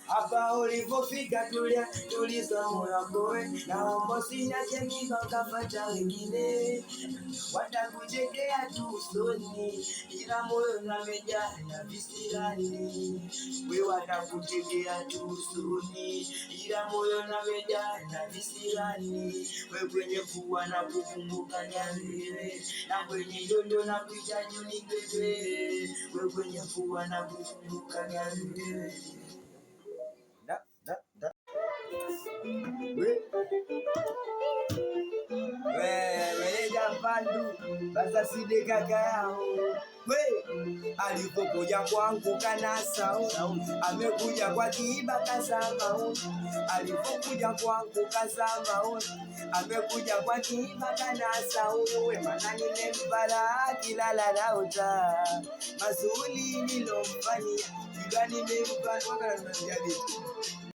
Hapa ulipofika tuliza moyo wako, naomba usiniache mimi ukapata wengine. Watakuchekea tu usoni, ila moyo umejaa na visirani. Wewe watakuchekea tu usoni, ila moyo umejaa na visirani. Wewe kwenye fua na kukumbuka nyangere, na kwenye dondo na kuita nyoni bebe. Wewe kwenye fua na kukumbuka nyangere. Bandu basa side kaka yao alipokuja kwangu kanasao, amekuja kwa kiiba kasama. Alipokuja kwangu kasama, amekuja kwa kiiba kanasao. Maana nimembala kilala naota mazuri nilomfanyia, kila nimempata kwa